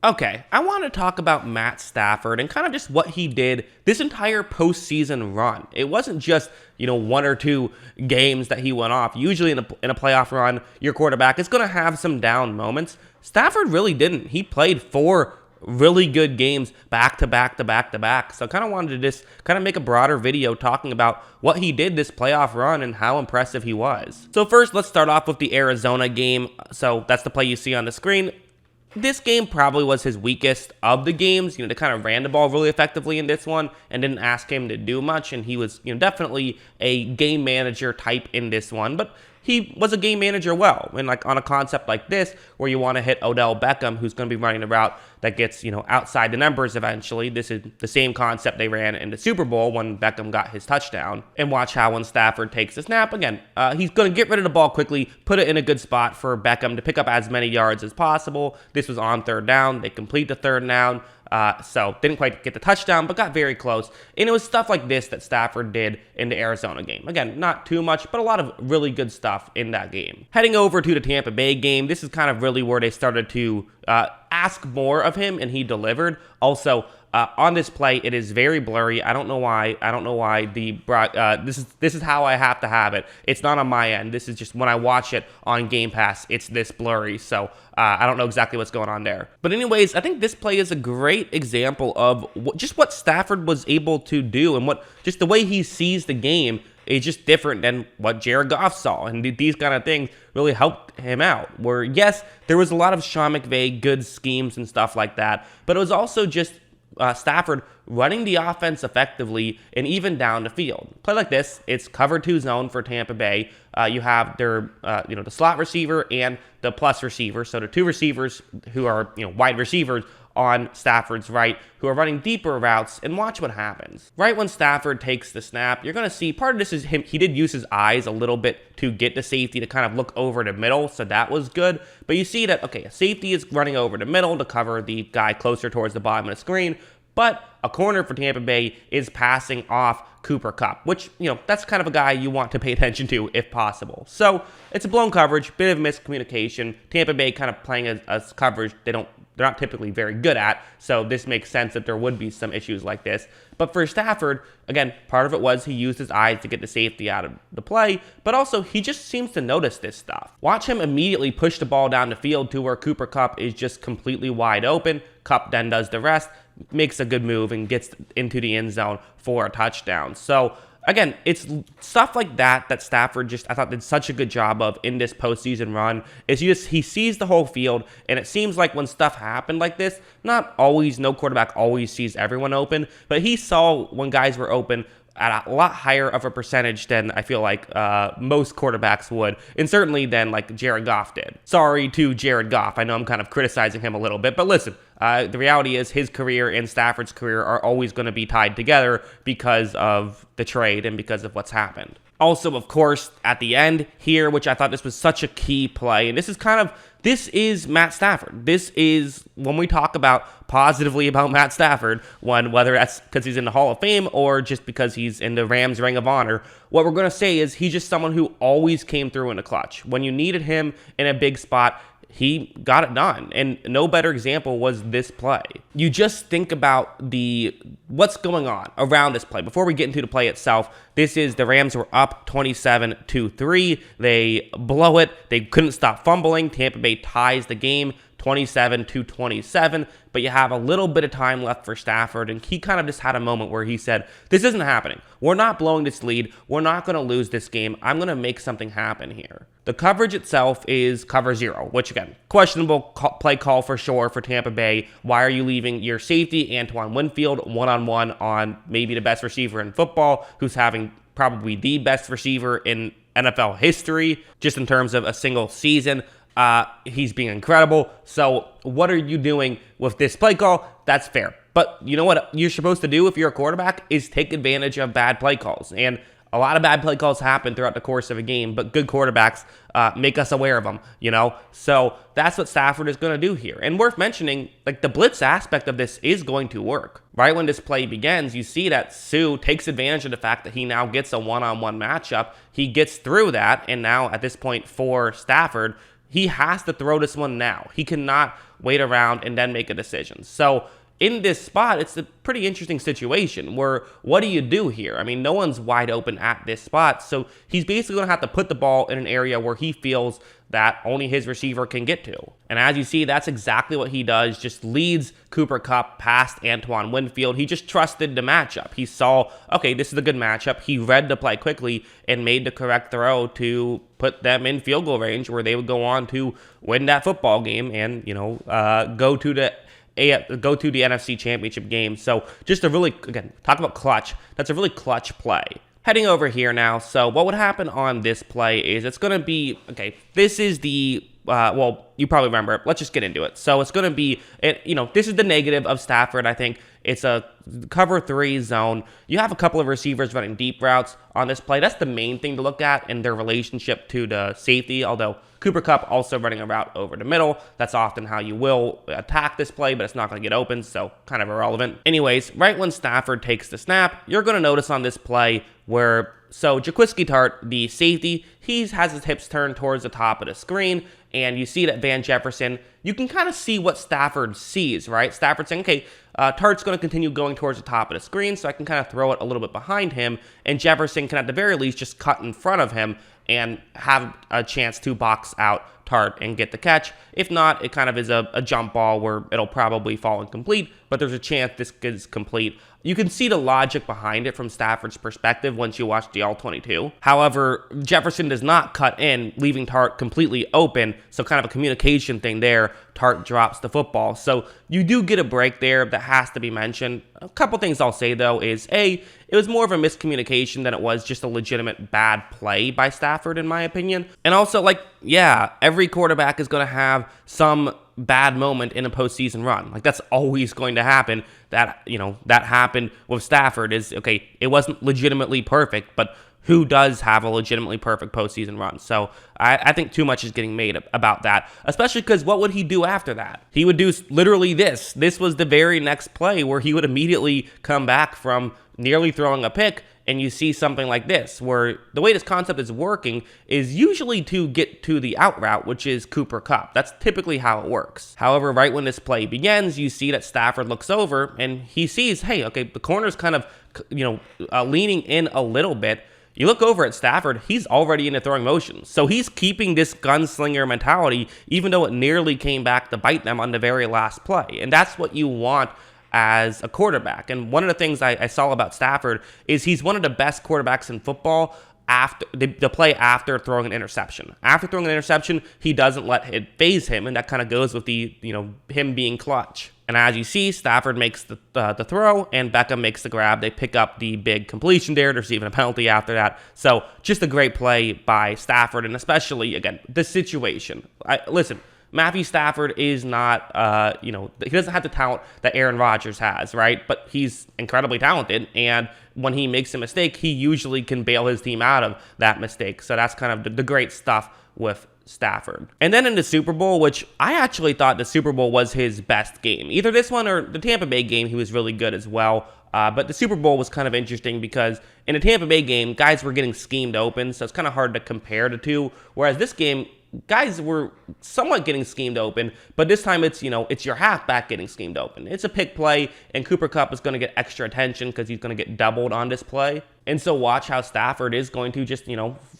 Okay, I want to talk about Matt Stafford and kind of just what he did this entire postseason run. It wasn't just, one or two games that he went off. Usually in a playoff run, your quarterback is going to have some down moments. Stafford really didn't. He played 4 really good games back to back to back to back. So I kind of wanted to just kind of make a broader video talking about what he did this playoff run and how impressive he was. So first, let's start off with the Arizona game. So that's the play you see on the screen. This game probably was his weakest of the games. They kind of ran the ball really effectively in this one and didn't ask him to do much. And he was, definitely a game manager type in this one. But he was a game manager well. And like on a concept like this, where you want to hit Odell Beckham, who's going to be running the route that gets, outside the numbers eventually. This is the same concept they ran in the Super Bowl when Beckham got his touchdown. And watch how when Stafford takes the snap, again, he's going to get rid of the ball quickly, put it in a good spot for Beckham to pick up as many yards as possible. This was on 3rd down. They complete the 3rd down. So didn't quite get the touchdown, but got very close. And it was stuff like this that Stafford did in the Arizona game. Again, not too much, but a lot of really good stuff in that game. Heading over to the Tampa Bay game, this is kind of really where they started to ask more of him, and he delivered. Also, on this play, it is very blurry. I don't know why. This is how I have to have it. It's not on my end. This is just when I watch it on Game Pass, it's this blurry. So I don't know exactly what's going on there. But anyways, I think this play is a great example of just what Stafford was able to do and just the way he sees the game is just different than what Jared Goff saw. And these kind of things really helped him out. Where, yes, there was a lot of Sean McVay good schemes and stuff like that, but it was also just Stafford running the offense effectively and even down the field. Play like this, it's cover 2 zone for Tampa Bay. You have their, the slot receiver and the plus receiver. So the 2 receivers who are, wide receivers on Stafford's right, who are running deeper routes, and watch what happens. Right when Stafford takes the snap, you're going to see part of this is him. He did use his eyes a little bit to get the safety to kind of look over the middle, so that was good. But you see that, okay, a safety is running over the middle to cover the guy closer towards the bottom of the screen, but a corner for Tampa Bay is passing off Cooper Kupp, which, that's kind of a guy you want to pay attention to if possible. So it's a blown coverage, bit of miscommunication. Tampa Bay kind of playing a coverage they're not typically very good at, so this makes sense that there would be some issues like this. But for Stafford, again, part of it was he used his eyes to get the safety out of the play, but also he just seems to notice this stuff. Watch him immediately push the ball down the field to where Cooper Kupp is just completely wide open. Kupp then does the rest, makes a good move, and gets into the end zone for a touchdown. So again, it's stuff like that Stafford I thought did such a good job of in this postseason run. He sees the whole field, and it seems like when stuff happened like this, no quarterback always sees everyone open, but he saw when guys were open at a lot higher of a percentage than I feel like most quarterbacks would, and certainly than like Jared Goff did. Sorry to Jared Goff. I know I'm kind of criticizing him a little bit, but listen, the reality is his career and Stafford's career are always going to be tied together because of the trade and because of what's happened. Also, of course, at the end here, which I thought this was such a key play, and this is Matt Stafford. This is when we talk about positively about Matt Stafford, whether that's because he's in the Hall of Fame or just because he's in the Rams Ring of Honor, what we're going to say is he's just someone who always came through in a clutch. When you needed him in a big spot, he got it done, and no better example was this play. You just think about what's going on around this play. Before we get into the play itself, the Rams were up 27-3. They blow it. They couldn't stop fumbling. Tampa Bay ties the game 27-27, but you have a little bit of time left for Stafford, and he kind of just had a moment where he said, this isn't happening. We're not blowing this lead. We're not going to lose this game. I'm going to make something happen here. The coverage itself is cover 0, which again, questionable play call for sure for Tampa Bay. Why are you leaving your safety, Antoine Winfield, one-on-one on maybe the best receiver in football, who's having probably the best receiver in NFL history, just in terms of a single season? He's being incredible. So what are you doing with this play call? That's fair. But you know what you're supposed to do if you're a quarterback is take advantage of bad play calls. And a lot of bad play calls happen throughout the course of a game, but good quarterbacks make us aware of them, So that's what Stafford is going to do here. And worth mentioning, like the blitz aspect of this is going to work. Right when this play begins, you see that Sue takes advantage of the fact that he now gets a one-on-one matchup. He gets through that, and now at this point for Stafford, he has to throw this one now. He cannot wait around and then make a decision. So in this spot, it's a pretty interesting situation where what do you do here? I mean, no one's wide open at this spot, so he's basically going to have to put the ball in an area where he feels that only his receiver can get to. And as you see, that's exactly what he does, just leads Cooper Kupp past Antoine Winfield. He just trusted the matchup. He saw, okay, this is a good matchup. He read the play quickly and made the correct throw to put them in field goal range where they would go on to win that football game and, go to the NFC Championship game. So just a really, again, talk about clutch. That's a really clutch play. Heading over here now, so what would happen on this play is it's going to be, okay, this is the, well, you probably remember, let's just get into it. So it's going to be, this is the negative of Stafford, I think. It's a cover 3 zone. You have a couple of receivers running deep routes on this play. That's the main thing to look at in their relationship to the safety, although Cooper Kupp also running a route over the middle. That's often how you will attack this play, but it's not going to get open, so kind of irrelevant. Anyways, right when Stafford takes the snap, you're going to notice on this play where, so Jaquiski Tartt, the safety, he has his hips turned towards the top of the screen, and you see that Van Jefferson, you can kind of see what Stafford sees, right? Stafford saying, okay, Tartt's going to continue going towards the top of the screen, so I can kind of throw it a little bit behind him, and Jefferson can at the very least just cut in front of him and have a chance to box out Tartt and get the catch. If not, it kind of is a jump ball where it'll probably fall incomplete, but there's a chance this is complete. You can see the logic behind it from Stafford's perspective once you watch the All-22. However, Jefferson does not cut in, leaving Tartt completely open, so kind of a communication thing there. Tartt drops the football. So you do get a break there that has to be mentioned. A couple things I'll say, though, is A, it was more of a miscommunication than it was just a legitimate bad play by Stafford, in my opinion. And also, every quarterback is going to have some bad moment in a postseason run. That's always going to happen. That happened with Stafford is, okay, it wasn't legitimately perfect, but who does have a legitimately perfect postseason run? So I think too much is getting made about that, especially because what would he do after that? He would do literally this. This was the very next play where he would immediately come back from nearly throwing a pick, and you see something like this, where the way this concept is working is usually to get to the out route, which is Cooper Kupp. That's typically how it works. However, right when this play begins, you see that Stafford looks over, and he sees, hey, okay, the corner's kind of, leaning in a little bit. You look over at Stafford, he's already in a throwing motion. So he's keeping this gunslinger mentality, even though it nearly came back to bite them on the very last play. And that's what you want as a quarterback. And one of the things I saw about Stafford is he's one of the best quarterbacks in football after the play after throwing an interception. After throwing an interception, he doesn't let it phase him, and that kind of goes with the him being clutch. And as you see, Stafford makes the throw, and Beckham makes the grab. They pick up the big completion there. There's even a penalty after that. So just a great play by Stafford, and especially, again, the situation. Listen, Matthew Stafford is not, he doesn't have the talent that Aaron Rodgers has, right? But he's incredibly talented, and when he makes a mistake, he usually can bail his team out of that mistake. So that's kind of the great stuff with Stafford. And then in the Super Bowl, which I actually thought the Super Bowl was his best game. Either this one or the Tampa Bay game, he was really good as well. But the Super Bowl was kind of interesting because in the Tampa Bay game, guys were getting schemed open, so it's kind of hard to compare the two. Whereas this game, guys were somewhat getting schemed open, but this time it's your halfback getting schemed open. It's a pick play, and Cooper Kupp is going to get extra attention because he's going to get doubled on this play. And so watch how Stafford is going to just,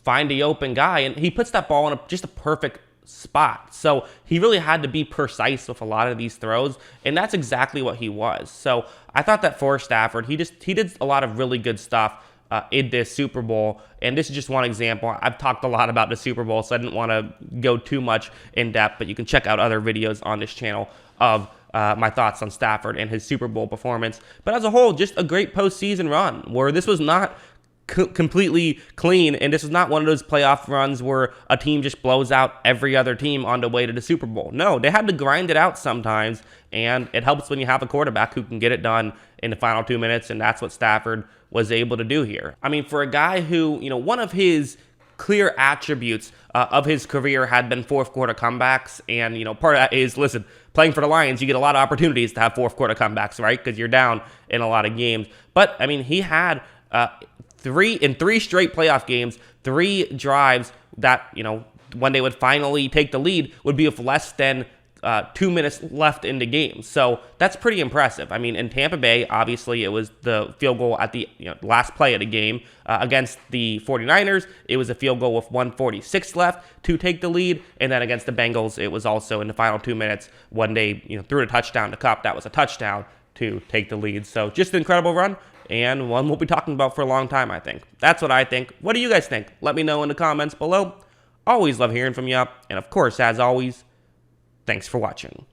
find the open guy, and he puts that ball in just a perfect spot. So he really had to be precise with a lot of these throws, and that's exactly what he was. So I thought that for Stafford, he did a lot of really good stuff in this Super Bowl, and this is just one example. I've talked a lot about the Super Bowl, so I didn't want to go too much in depth, but you can check out other videos on this channel of my thoughts on Stafford and his Super Bowl performance. But as a whole, just a great postseason run where this was not completely clean, and this is not one of those playoff runs where a team just blows out every other team on the way to the Super Bowl. No, they had to grind it out sometimes, and it helps when you have a quarterback who can get it done in the final 2 minutes, and that's what Stafford was able to do here. I mean, for a guy who, one of his clear attributes of his career had been fourth quarter comebacks, and, part of that is, listen, playing for the Lions, you get a lot of opportunities to have fourth quarter comebacks, right? Because you're down in a lot of games. But, I mean, he had three straight playoff games, 3 drives that, when they would finally take the lead would be with less than 2 minutes left in the game. So that's pretty impressive. I mean, in Tampa Bay, obviously it was the field goal at the last play of the game. Against the 49ers, it was a field goal with 1:46 left to take the lead. And then against the Bengals, it was also in the final 2 minutes when they threw a touchdown to Kupp. That was a touchdown to take the lead. So just an incredible run, and one we'll be talking about for a long time, I think. That's what I think. What do you guys think? Let me know in the comments below. Always love hearing from you. And of course, as always, thanks for watching.